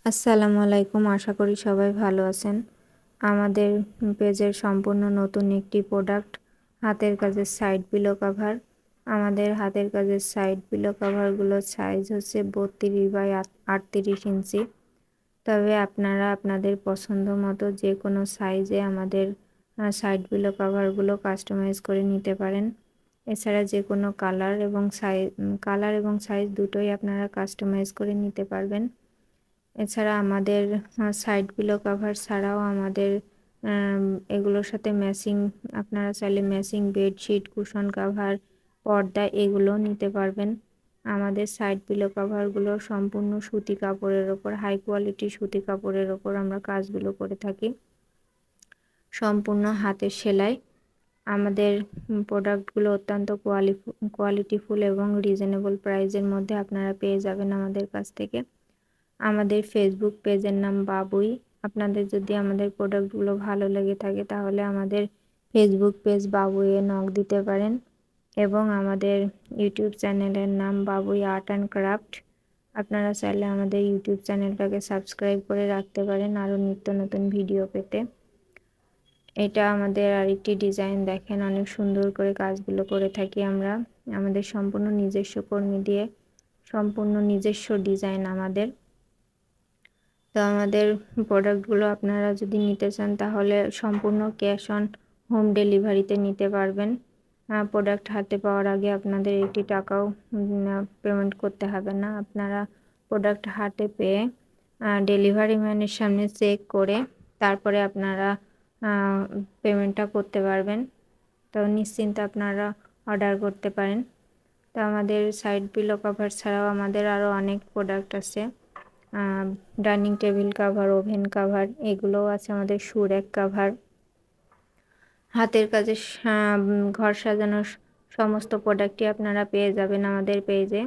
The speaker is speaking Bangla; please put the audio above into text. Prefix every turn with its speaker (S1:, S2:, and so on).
S1: আসসালামু আলাইকুম, আশা করি সবাই ভালো আছেন। আমাদের পেজের সম্পূর্ণ নতুন একটি প্রোডাক্ট, হাতের কাজের সাইড পিলো কভার। আমাদের হাতের কাজের সাইড পিলো কভারগুলোর সাইজ হচ্ছে 32 বাই 38 ইঞ্চি। তবে আপনারা আপনাদের পছন্দ মতো যে কোনো সাইজে আমাদের সাইড পিলো কভারগুলো কাস্টমাইজ করে নিতে পারেন। এছাড়া যে কোনো কালার এবং সাইজ দুটোই আপনারা কাস্টমাইজ করে নিতে পারবেন। এছাড়া আমাদের সাইড পিলো কভার ছাড়াও আমাদের এগুলোর সাথে ম্যাচিং, আপনারা চাইলে ম্যাচিং বেডশিট, কুশন কভার, পর্দা এগুলো নিতে পারবেন। আমাদের সাইড পিলো কভারগুলো সম্পূর্ণ সুতি কাপড়ের ওপর, হাই কোয়ালিটি সুতি কাপড়ের ওপর আমরা কাজগুলো করে থাকি, সম্পূর্ণ হাতের সেলাই। আমাদের প্রোডাক্টগুলো অত্যন্ত কোয়ালিটিফুল এবং রিজনেবল প্রাইসের মধ্যে আপনারা পেয়ে যাবেন আমাদের কাছ থেকে। আমাদের ফেসবুক পেজের নাম বাবুই। আপনাদের যদি আমাদের প্রোডাক্টগুলো ভালো লেগে থাকে তাহলে আমাদের ফেসবুক পেজ বাবুইয়ে নক দিতে পারেন, এবং আমাদের ইউটিউব চ্যানেলের নাম বাবুই আর্ট অ্যান্ড ক্রাফট। আপনারা চাইলে আমাদের ইউটিউব চ্যানেলটাকে সাবস্ক্রাইব করে রাখতে পারেন আরও নিত্য নতুন ভিডিও পেতে। এটা আমাদের আরেকটি ডিজাইন, দেখেন অনেক সুন্দর করে কাজগুলো করে থাকি আমরা। আমাদের সম্পূর্ণ নিজস্ব কর্মী দিয়ে সম্পূর্ণ নিজস্ব ডিজাইন আমাদের। তো আমাদের প্রোডাক্টগুলো আপনারা যদি নিতে চান তাহলে সম্পূর্ণ ক্যাশ অন হোম ডেলিভারিতে নিতে পারবেন। প্রোডাক্ট হাতে পাওয়ার আগে আপনাদের একটি টাকাও পেমেন্ট করতে হবে না। আপনারা প্রোডাক্ট হাতে পেয়ে ডেলিভারি ম্যানের সামনে চেক করে তারপরে আপনারা পেমেন্টটা করতে পারবেন। তো নিশ্চিন্তে আপনারা অর্ডার করতে পারেন। তো আমাদের সাইড পিলো কভার ছাড়াও আমাদের আরও অনেক প্রোডাক্ট আছে, dining table cover, oven cover এগুলোও আছে, আমাদের সুরেক কাভার। হাতের কাজে ঘর সাজানোর সমস্ত প্রোডাক্টই আপনারা পেয়ে যাবেন আমাদের পেজে।